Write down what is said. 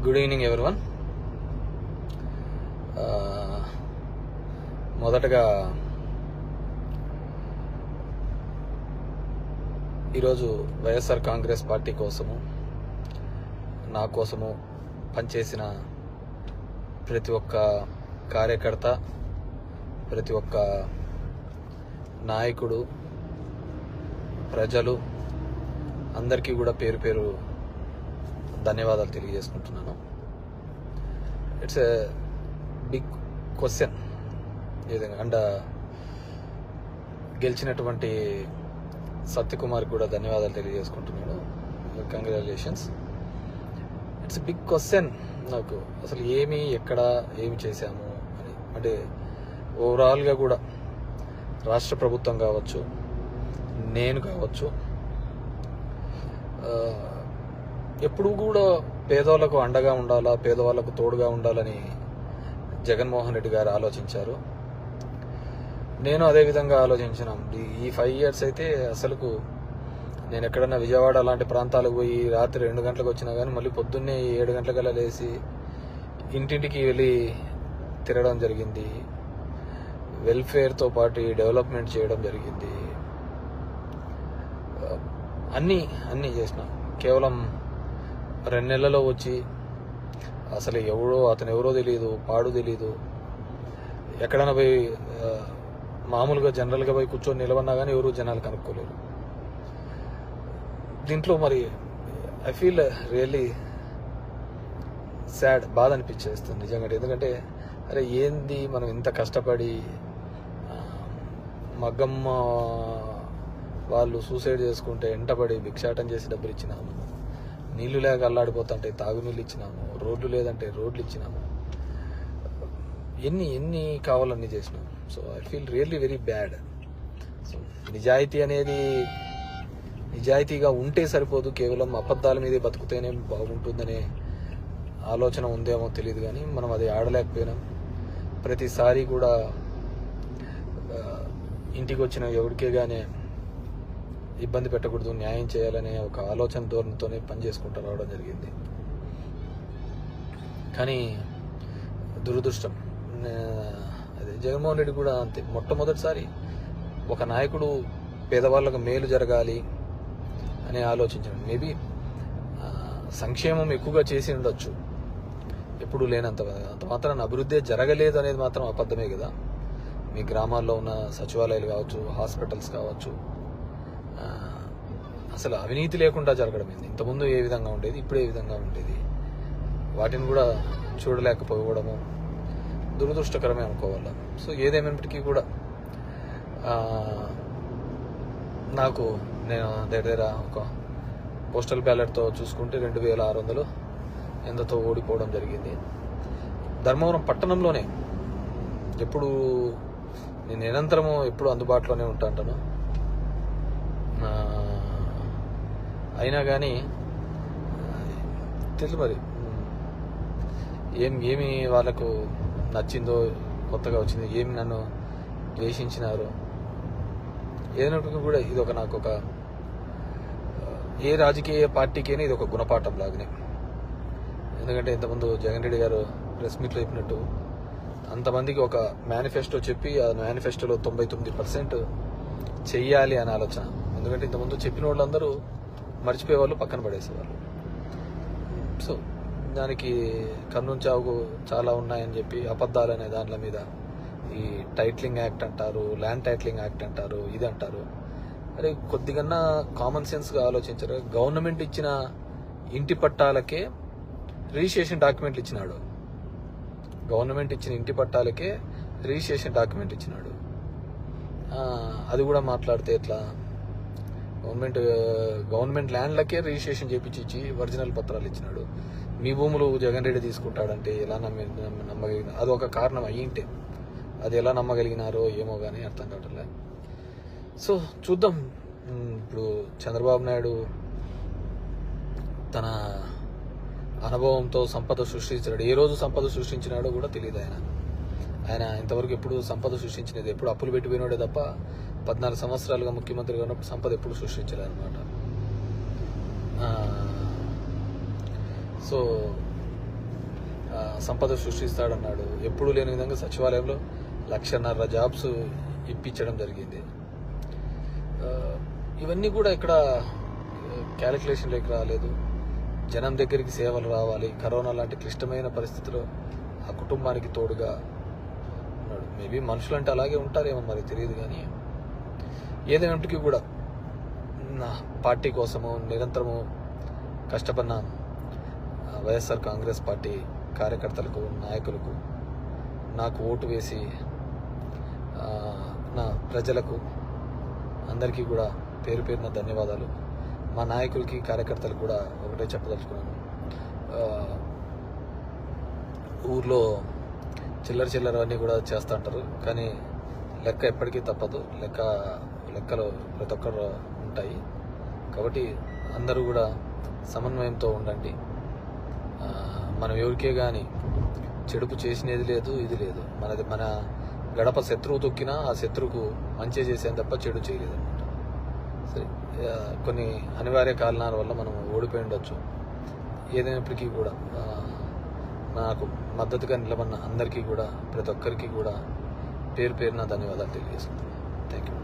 Good evening everyone. మొదటగా ఈరోజు YSR Congress party కోసము, నా కోసము పనిచేసిన ప్రతి ఒక్క కార్యకర్త, ప్రతి ఒక్క నాయకుడు, ప్రజలు అందరికీ కూడా పేరు పేరు ధన్యవాదాలు తెలియజేసుకుంటున్నాను. It's a big question and గెలిచినటువంటి సత్యకుమార్ కూడా ధన్యవాదాలు తెలియజేసుకుంటున్నాను. కంగ్రాచులేషన్స్. ఇట్స్ బిగ్ క్వశ్చన్ నాకు, అసలు ఎక్కడ ఏమి చేశాము అని. అంటే ఓవరాల్గా కూడా రాష్ట్ర ప్రభుత్వం కావచ్చు, నేను కావచ్చు, ఎప్పుడు కూడా పేదవాళ్ళకు అండగా ఉండాలా, పేదవాళ్ళకు తోడుగా ఉండాలని జగన్మోహన్ రెడ్డి గారు ఆలోచించారు. నేను అదే విధంగా ఆలోచించినాం. ఈ 5 years అయితే అసలుకు నేను ఎక్కడన్నా విజయవాడ అలాంటి ప్రాంతాలకు పోయి రాత్రి 2 గంటలకు వచ్చినా కానీ మళ్ళీ పొద్దున్నే 7 గంటలకల్లా లేచి ఇంటింటికి వెళ్ళి తిరగడం జరిగింది. వెల్ఫేర్తో పాటు డెవలప్మెంట్ చేయడం జరిగింది. అన్నీ చేసిన. కేవలం 2 నెలల్లో వచ్చి అసలు అతను ఎవరో తెలియదు, పాడు తెలియదు. ఎక్కడైనా పోయి మామూలుగా జనరల్గా పోయి కూర్చొని నిలబడినా కానీ ఎవరు జనాలు కనుక్కోలేరు. దీంట్లో మరి ఐ ఫీల్ రియల్లీ సాడ్, బాధ అనిపించేస్తుంది నిజంగా. ఎందుకంటే అరే ఏంది మనం ఇంత కష్టపడి, మగ్గమ్మ వాళ్ళు సూసైడ్ చేసుకుంటే ఎంటపడి భిక్షాటం చేసి డబ్బులు ఇచ్చినాము, నీళ్లు లేక అల్లాడిపోతుంటే తాగునీళ్ళు ఇచ్చినాము, రోడ్లు లేదంటే రోడ్లు ఇచ్చినాము, ఎన్ని కావాలన్నీ చేసినాము. So I feel really very bad. So నిజాయితీగా ఉంటే సరిపోదు, కేవలం అబద్ధాల మీదే బతుకుతేనే బాగుంటుందనే ఆలోచన ఉందేమో తెలియదు. కానీ మనం అది ఆడలేకపోయినాం. ప్రతిసారి కూడా ఇంటికి వచ్చిన ఎవరికే కానీ ఇబ్బంది పెట్టకూడదు, న్యాయం చేయాలనే ఒక ఆలోచన ధోరణితోనే పనిచేసుకుంటూ రావడం జరిగింది. కానీ దురదృష్టం, అదే జగన్మోహన్ రెడ్డి కూడా అంతే. మొట్టమొదటిసారి ఒక నాయకుడు పేదవాళ్ళకు మేలు జరగాలి అని ఆలోచించాడు. మేబీ సంక్షేమం ఎక్కువగా చేసి ఉండొచ్చు, ఎప్పుడు లేనంత మాత్రాన అభివృద్ధి జరగలేదు అనేది మాత్రం అబద్ధమే కదా. మీ గ్రామాల్లో ఉన్న సచివాలయాలు కావచ్చు, హాస్పిటల్స్ కావచ్చు, అసలు అవినీతి లేకుండా జరగడం ఏంది? ఇంతకుముందు ఏ విధంగా ఉండేది, ఇప్పుడు ఏ విధంగా ఉండేది, వాటిని కూడా చూడలేకపోవడము దురదృష్టకరమే అనుకోవాలి. సో ఏదేమైనప్పటికీ కూడా నేను దగ్గర ఒక పోస్టల్ బ్యాలెట్తో చూసుకుంటే 2600 ఎంతతో ఓడిపోవడం జరిగింది. ధర్మవరం పట్టణంలోనే నేను నిరంతరము ఎప్పుడు అందుబాటులోనే ఉంటాను. అయినా కానీ తెలుసు మరి ఏమి వాళ్ళకు నచ్చిందో, కొత్తగా వచ్చింది, ఏమి నన్ను ద్వేషించినారు. ఏదైనప్పటికీ కూడా ఇది నాకు ఏ రాజకీయ పార్టీకైనా ఇది ఒక గుణపాఠం లాగానే. ఎందుకంటే ఇంతకుముందు జగన్ రెడ్డి గారు ప్రెస్ మీట్లో చెప్పినట్టు అంతమందికి ఒక మేనిఫెస్టో చెప్పి ఆ మేనిఫెస్టోలో 99% చెయ్యాలి అని ఆలోచన. ఎందుకంటే ఇంతకుముందు చెప్పిన వాళ్ళందరూ మర్చిపోయేవాళ్ళు, పక్కన పడేసేవాళ్ళు. సో దానికి కర్నూలు చావుకు చాలా ఉన్నాయని చెప్పి అబద్ధాలు అనే దాంట్ల మీద ఈ టైటిలింగ్ యాక్ట్ అంటారు, ల్యాండ్ టైటిలింగ్ యాక్ట్ అంటారు, ఇది అంటారు. అరే కొద్దిగన్నా కామన్ సెన్స్గా ఆలోచించారు. గవర్నమెంట్ ఇచ్చిన ఇంటి పట్టాలకే రిజిస్ట్రేషన్ డాక్యుమెంట్లు ఇచ్చినాడు. గవర్నమెంట్ ఇచ్చిన ఇంటి పట్టాలకే రిజిస్ట్రేషన్ డాక్యుమెంట్ ఇచ్చినాడు. అది కూడా మాట్లాడితే ఎట్లా? గవర్నమెంట్ ల్యాండ్లకే రిజిస్ట్రేషన్ చేపించి ఒరిజినల్ పత్రాలు ఇచ్చినాడు. మీ భూములు జగన్ రెడ్డి తీసుకుంటాడంటే ఎలా నమ్మగలిగిన? అది ఒక కారణం అయ్యింటే అది ఎలా నమ్మగలిగినారో ఏమో కానీ అర్థం కావట్లే. సో చూద్దాం. ఇప్పుడు చంద్రబాబు నాయుడు తన అనుభవంతో సంపద సృష్టించాడు. ఏ రోజు సంపద సృష్టించినాడో కూడా తెలియదు. ఆయన ఇంతవరకు ఎప్పుడు సంపద సృష్టించినది, ఎప్పుడు అప్పులు పెట్టిపోయినాడే తప్ప 14 సంవత్సరాలుగా ముఖ్యమంత్రిగా ఉన్నప్పుడు సంపద ఎప్పుడు సృష్టించలేదన్నమాట. సో సంపద సృష్టిస్తాడన్నాడు. ఎప్పుడూ లేని విధంగా సచివాలయంలో 1,50,000 జాబ్స్ ఇప్పించడం జరిగింది. ఇవన్నీ కూడా ఇక్కడ క్యాలిక్యులేషన్లోకి రాలేదు. జనం దగ్గరికి సేవలు రావాలి. కరోనా లాంటి క్లిష్టమైన పరిస్థితిలో ఆ కుటుంబానికి తోడుగా ఉన్నాడు. మేబీ మనుషులంటే అలాగే ఉంటారేమో మరి తెలియదు. కానీ ఏదైనప్పటికీ కూడా నా పార్టీ కోసము నిరంతరము కష్టపడిన వైఎస్ఆర్ కాంగ్రెస్ పార్టీ కార్యకర్తలకు, నాయకులకు, నాకు ఓటు వేసి నా ప్రజలకు అందరికీ కూడా పేరు పేరున ధన్యవాదాలు. మా నాయకులకి, కార్యకర్తలకు కూడా ఒకటే చెప్పదలుచుకున్నాను. ఊర్లో చిల్లర అన్నీ కూడా చేస్తూ ఉంటారు. కానీ లెక్క ఎప్పటికీ తప్పదు. లెక్కలు ప్రతి ఒక్కరు ఉంటాయి. కాబట్టి అందరూ కూడా సమన్వయంతో ఉండండి. మనం ఎవరికే కానీ చెడుపు చేసినది లేదు, ఇది లేదు. మన గడప శత్రువు తొక్కినా ఆ శత్రువుకు మంచి చేసేది తప్ప చెడు చేయలేదు అనమాట. సరే, కొన్ని అనివార్య కారణాల వల్ల మనం ఓడిపోయి ఉండొచ్చు. ఏదైనప్పటికీ కూడా నాకు మద్దతుగా నిలబడిన అందరికీ కూడా, ప్రతి ఒక్కరికి కూడా పేరున ధన్యవాదాలు తెలియజేస్తున్నాను. Thank you.